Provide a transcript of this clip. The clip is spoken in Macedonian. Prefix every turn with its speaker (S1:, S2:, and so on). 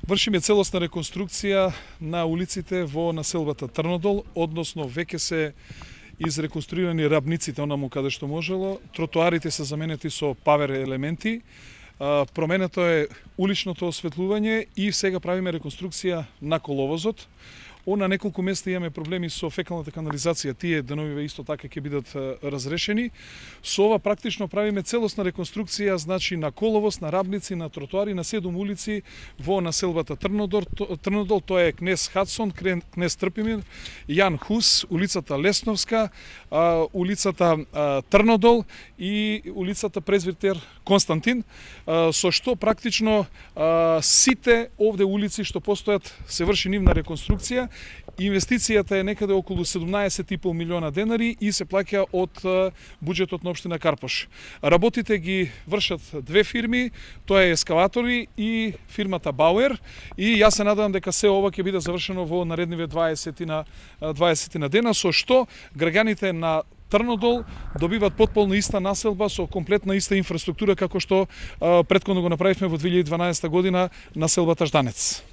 S1: Вршиме целосна реконструкција на улиците во населбата Трнодол, односно веќе се изреконструирани рабниците онаму каде што можело, тротоарите се заменети со павер елементи, променето е уличното осветлување и сега правиме реконструкција на коловозот. На неколку места имаме проблеми со фекалната канализација, тие деновиве исто така ќе бидат разрешени. Со ова практично правиме целосна реконструкција, значи на коловоз, на рабници, на тротоари, на 7 улици во населбата Трнодол, тоа е Кнез Хадсон, Кнез Трпимир, Јан Хус, улицата Лесновска, улицата Трнодол и улицата Презвитер Константин, со што практично сите овде улици што постојат се врши нивна реконструкција. Инвестицијата е некаде околу 17,5 милиона денари и се плаќа од буџетот на општина Карпош. Работите ги вршат две фирми, тоа е Ескаватори и фирмата Бауер, и јас се надевам дека се ова ќе биде завршено во наредниве 20 на дена, со што граѓаните на Трнодол добиват потполно иста населба со комплетна иста инфраструктура како што претходно го направивме во 2012 година населбата Жданец.